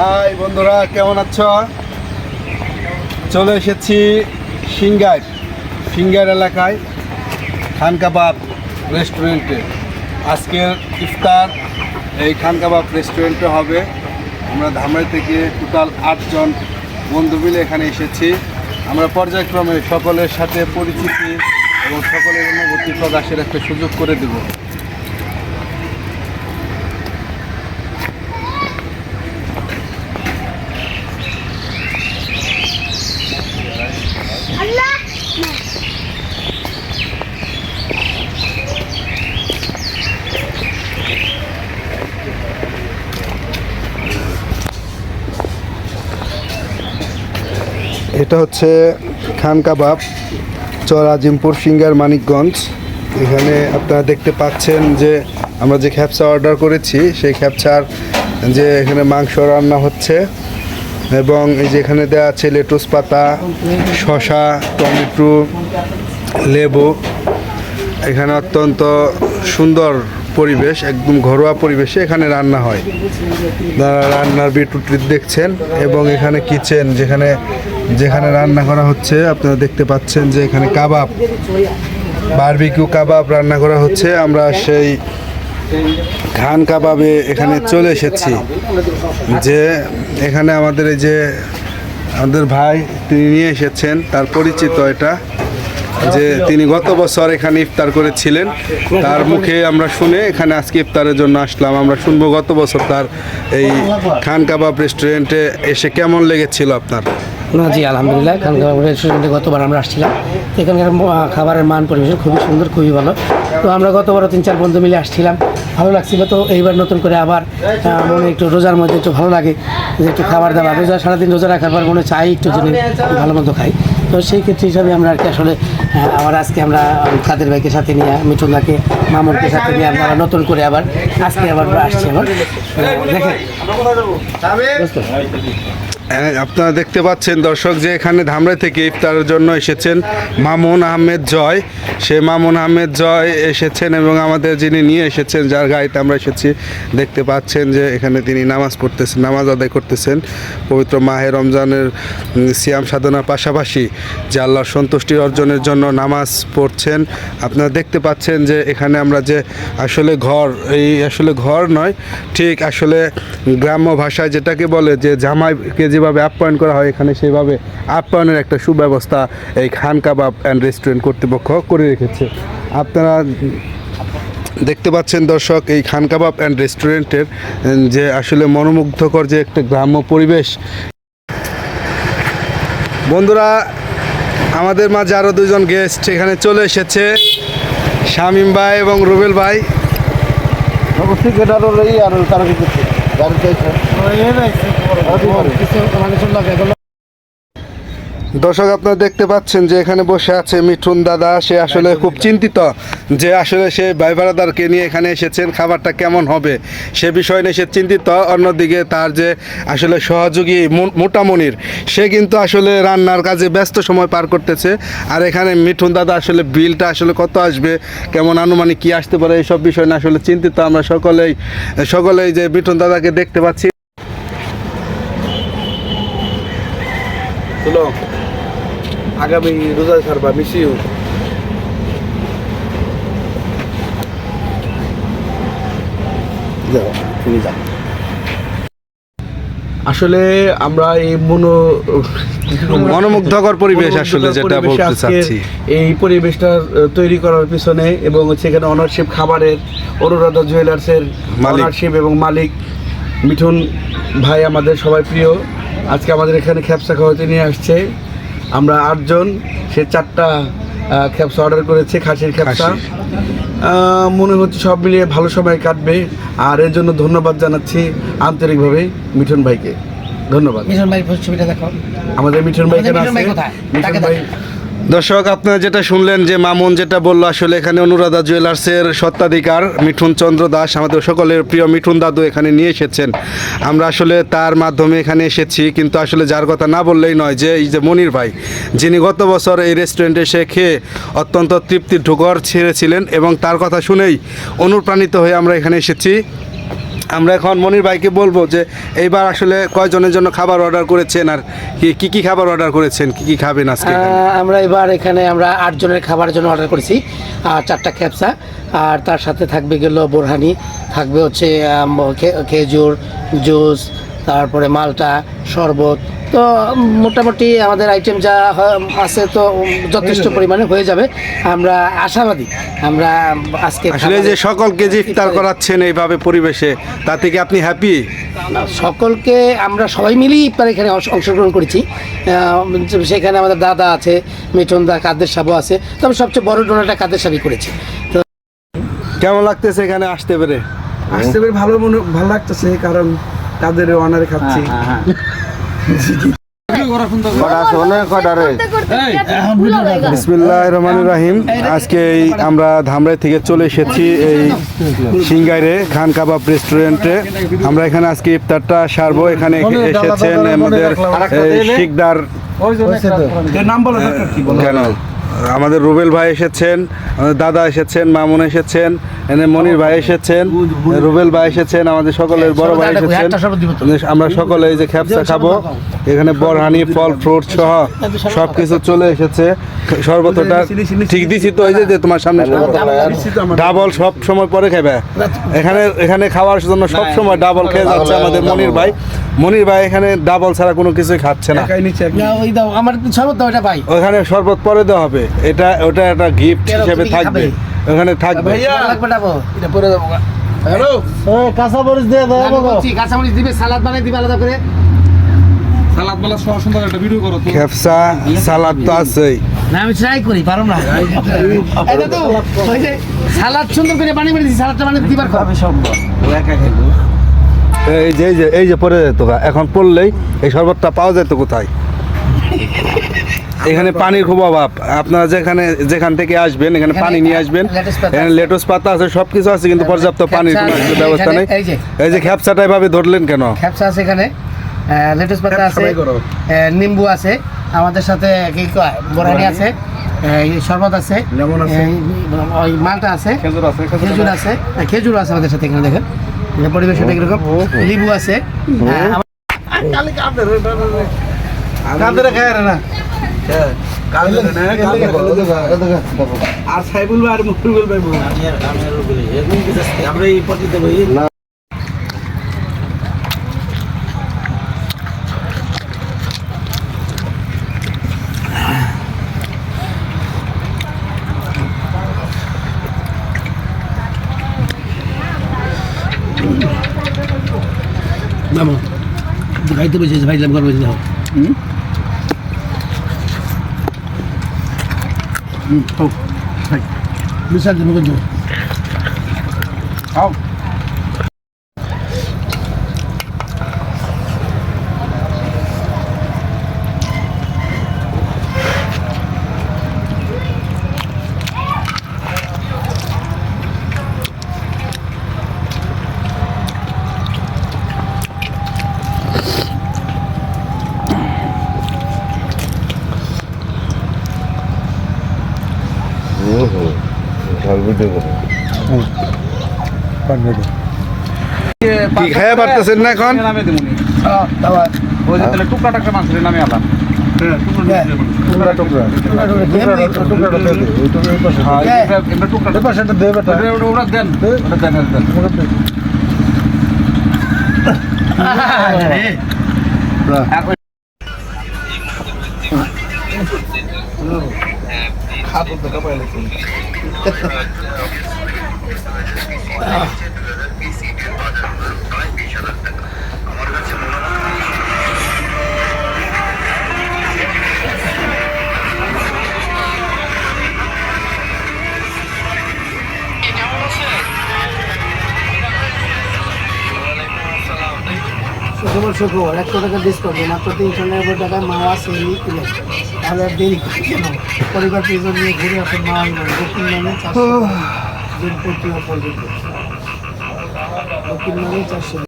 High বন্ধুরা, কেমন আছো? চলে এসেছি সিঙ্গার এলাকায় খান কাবাব রেস্টুরেন্টে। আজকের ইফতার এই খান কাবাব রেস্টুরেন্টে হবে। আমরা ধামরাই থেকে টোটাল 8 জন বন্ধু মিলে এখানে এসেছি। আমরা পর্যায়ক্রমে সকলের সাথে পরিচিতি এবং সকলের অনুভূতি প্রকাশের একটা সুযোগ করে দেব। এটা হচ্ছে খান কাবাব, চর আজিমপুর, সিঙ্গার, মানিকগঞ্জ। এখানে আপনারা দেখতে পাচ্ছেন যে আমরা যে খ্যাপসা অর্ডার করেছি সেই খ্যাপসার যে এখানে মাংস রান্না হচ্ছে, এবং এই যে এখানে দেওয়া আছে লেটুস পাতা, শসা, টমেটো, লেবু। এখানে অত্যন্ত সুন্দর পরিবেশ, একদম ঘরোয়া পরিবেশে এখানে রান্না হয়। রান্নার বিটুটি দেখছেন, এবং এখানে কিচেন যেখানে রান্না করা হচ্ছে আপনারা দেখতে পাচ্ছেন যে এখানে কাবাব, বারবিকিউ কাবাব রান্না করা হচ্ছে। আমরা সেই খান কাবাবে এখানে চলে এসেছি। যে এখানে আমাদের এই যে আমাদের ভাই তিনি নিয়ে এসেছেন, তার পরিচিত এটা, যে তিনি গত বছর এখানে ইফতার করেছিলেন। তার মুখে আমরা শুনে এখানে আজকে ইফতারের জন্য আসলাম। আমরা শুনবো গত বছর তার এই খান কাবাব রেস্টুরেন্টে এসে কেমন লেগেছিল আপনার। না জি, আলহামদুলিল্লাহ। খান কাবাব রেস্টুরেন্টে গতবার আমরা আসছিলাম, এখানকার খাবারের মান পরিবেশন খুবই সুন্দর, খুবই ভালো। তো আমরা গতবারও 3-4 বন্ধু মিলে আসছিলাম, ভালো লাগছিল। তো এইবার নতুন করে আবার মনে একটু রোজার মধ্যে একটু ভালো লাগে যে একটু খাবার দাবার, রোজা সারাদিন রোজা রাখার পর মনে চাই একটু যদি ভালো মতো খাই। তো সেই ক্ষেত্রে হিসাবে আমরা আর কি আসলে আবার আজকে আমরা কাদের ভাইকে সাথে নিয়ে, মিঠুনদাকে, মামুনকে সাথে নিয়ে আমরা নতুন করে আবার আজকে আবার আসছি। আবার দেখেন আপনারা দেখতে পাচ্ছেন দর্শক যে এখানে ধামরাই থেকে ইফতারের জন্য এসেছেন মামুন আহমেদ জয়। সে মামুন আহমেদ জয় এসেছেন, এবং আমাদের যিনি নিয়ে এসেছেন, যার গাড়িতে আমরা এসেছি, দেখতে পাচ্ছেন যে এখানে তিনি নামাজ পড়তেছেন, নামাজ আদায় করতেছেন। পবিত্র মাহে রমজানের সিয়াম সাধনার পাশাপাশি যে আল্লাহর সন্তুষ্টি অর্জনের জন্য নামাজ পড়ছেন। আপনারা দেখতে পাচ্ছেন যে এখানে আমরা যে আসলে আসলে ঘর নয়, ঠিক আসলে গ্রাম্য ভাষায় যেটাকে বলে যে জামাইকে যেভাবে আপ্যায়ন করা হয়, এখানে সেভাবে আপ্যায়নের একটা সুব্যবস্থা এই খান কাবাব অ্যান্ড রেস্টুরেন্ট কর্তৃপক্ষ করে রেখেছে। আপনারা দেখতে পাচ্ছেন দর্শক এই খান কাবাব অ্যান্ড রেস্টুরেন্টের যে আসলে মনোমুগ্ধকর যে একটা গ্রাম্য পরিবেশ। বন্ধুরা, আমাদের মাঝে আরও 2 জন গেস্ট এখানে চলে এসেছে, শামীম ভাই এবং রুবেল ভাই। দর্শক, আপনারা দেখতে পাচ্ছেন যে এখানে বসে আছে মিঠুন দাদা। সে আসলে খুব চিন্তিত যে আসলে সে ভাই বারাদারকে নিয়ে এখানে এসেছেন, খাবারটা কেমন হবে সে বিষয় নিয়ে সে চিন্তিত। অন্যদিকে তার যে আসলে সহযোগী মোটামনির, সে কিন্তু আসলে রান্নার কাজে ব্যস্ত সময় পার করতেছে। আর এখানে মিঠুন দাদা আসলে বিলটা আসলে কত আসবে, কেমন আনুমানিক কী আসতে পারে, এইসব বিষয় নিয়ে আসলে চিন্তিত। আমরা সকলেই যে মিঠুন দাদাকে দেখতে পাচ্ছি। আগামী রোজা ছাড়বা মিশিও। আসলে আমরা এই মনোমুগ্ধকর পরিবেশ আসলে যেটা বলতে চাচ্ছি, এই পরিবেশটা তৈরি করার পিছনে, এবং সেখানে অনারশিপ খাবারের অনুরাধা জুয়েলার্সের অনারশিপ এবং মালিক মিঠুন ভাই আমাদের সবাই প্রিয়। আজকে আমাদের এখানে খ্যাপসা খাওয়াতে নিয়ে আসছে। আমরা 8 জন, সে 4টা খ্যাপসা অর্ডার করেছে, খাসির খ্যাপসা। মনে হচ্ছে সব মিলিয়ে ভালো সময় কাটবে, আর এর জন্য ধন্যবাদ জানাচ্ছি আন্তরিকভাবে মিঠুন ভাইকে। ধন্যবাদ। মিঠুন ভাই ছবিটা দেখো, আমাদের মিঠুন ভাই কেন আছে? মিঠুন ভাই দর্শক, আপনারা যেটা শুনলেন যে মামুন যেটা বললো, আসলে এখানে অনুরাধা জুয়েলার্সের স্বত্বাধিকার মিঠুন চন্দ্র দাস, আমাদের সকলের প্রিয় মিঠুন দাদু এখানে নিয়ে এসেছেন। আমরা আসলে তার মাধ্যমে এখানে এসেছি, কিন্তু আসলে যার কথা না বললেই নয়, যে এই যে মনির ভাই, যিনি গত বছর এই রেস্টুরেন্টে এসে খেয়ে অত্যন্ত তৃপ্তির ঢোকর ছেড়েছিলেন, এবং তার কথা শুনেই অনুপ্রাণিত হয়ে আমরা এখানে এসেছি। আমরা এখন মনির ভাইকে বলবো যে এইবার আসলে কয়জনের জন্য খাবার অর্ডার করেছেন আর কি কি খাবার অর্ডার করেছেন, কি কি খাবেন আজকে এখানে? আমরা এবার এখানে আমরা 8 জনের খাবারের জন্য অর্ডার করেছি, আর 4টা খ্যাপসা, আর তার সাথে থাকবে গেল বোরহানি, থাকবে হচ্ছে খেজুর জুস, তারপরে মালটা শরবত। তো মোটামুটি আমাদের আইটেম যা আছে তো যথেষ্ট পরিমাণে হয়ে যাবে। আমরা আশাবাদী আমরা আজকে আসলে যে সকলকে যে ইফতার করাচ্ছেন এইভাবে পরিবেশে, তা থেকে আপনি হ্যাপি? সকলকে আমরা সবাই মিলেই ইফতার এখানে অংশগ্রহণ করেছি। সেখানে আমাদের দাদা আছে, মিঠুন দা, কাদের সাবু আছে, তবে সবচেয়ে বড় ডোনারটা কাদের সাবই করেছে। তো কেমন লাগতেছে এখানে আসতে পেরে? আসতে পেরে ভালো লাগতেছে, কারণ তাদের অনারে খাচ্ছি। বিসমিল্লাহির রহমানির রহিম। আজকে আমরা ধামরাই থেকে চলে এসেছি এই সিঙ্গাইরে খান কাবাব রেস্টুরেন্টে। আমরা এখানে আজকে ইফতারটা সারবো। এখানে এসেছেন আমাদের শিকদার, নাম বলো কেন আমাদের রুবেল ভাই এসেছেন, আমাদের দাদা এসেছেন, মামুন এসেছেন, এনে মনির ভাই এসেছেন, রুবেল ভাই এসেছেন, আমাদের সকলের বড় ভাই এসেছেন। আমরা সকলে এই যে খ্যাপসা খাবো, এখানে বরহানি ফল ফ্রুট সহ সব কিছু চলে এসেছে। শরবতটা ঠিক দিছি তো, এই যে তোমার সামনে ডাবল সব সময় পরে খাবে। এখানে খাওয়ার জন্য সব সময় ডাবল খেয়ে যাচ্ছে আমাদের মনির ভাই। মনির ভাই এখানে ডাবল ছাড়া কোনো কিছুই খাচ্ছে না। ওই দাও আমার শরবত দাও, এটা ভাই। ওখানে শরবত পরে দেওয়া হবে, ওটা একটা গিফট হিসেবে থাকবে, ওখানে থাকবে। লাগবে ডাবো, এটা পরে দেবো। হ্যালো, কাঁচা মরিচ দিয়ে দাও বাবা। কাঁচা মরিচ দিবে, সালাদ বানাই দিবে আলাদা করে। সালাদ বলা সহ সুন্দর একটা ভিডিও করো তো। খেপসা সালাদ তো আছেই। না আমি ট্রাই করি, পারো না। এটা তো ওই যে সালাদ সুন্দর করে বানিয়ে দিছি, সালাদটা বানিয়ে দিবার খাবে সব। একা খেলো। এই যে পরে যেত, এখন পড়লেই এই শরবতটা পাওয়া যেত কোথায়? এখানে পানির খুব অভাব। আপনারা যেখান থেকে আসবেন এখানে পানি নিয়ে আসবেন। এখানে লেটুস পাতা আছে, সবকিছু আছে, কিন্তু পর্যাপ্ত পানির কোনো ব্যবস্থা নেই। এই যে খ্যাপসাটা এভাবে ধরলেন কেন? খ্যাপসা আছে এখানে, লেটুস পাতা আছে, নিম্বু আছে, আমাদের সাথে কি কয় বোরহানি আছে, শরবত আছে, লেমন আছে, ওই মালটা আছে, খেজুর আছে, খেজুর আছে আমাদের সাথে এখানে। দেখেন পরিবেশটা কিরকম, লেবু আছে। আর সাইবুল ভাই আর মুকুল ভাই আমরা এই পদ্ধতিতে বই খাইতে বসেছে, ভাই লাভ করবো দাও। বিশাল দেবো কিন্তু খাও। কি খেয়ে পারতেছেন না এখন? নামে দেবনি ওই যে তাহলে টুকরা টাকরা মাংসের নামে আলাদা। শুক্রবার 100 টাকা ডিসকাউন্ট, মাত্র 390 টাকায় মাওয়া সেরি কিলো। তাহলে আর দেরি কেন? পরিবার প্রিজন নিয়ে ঘুরে আসেন মাওয়ানগঞ্জ, দক্ষিণ মানে 400 দিন পর্যন্ত, দক্ষিণ মানে 400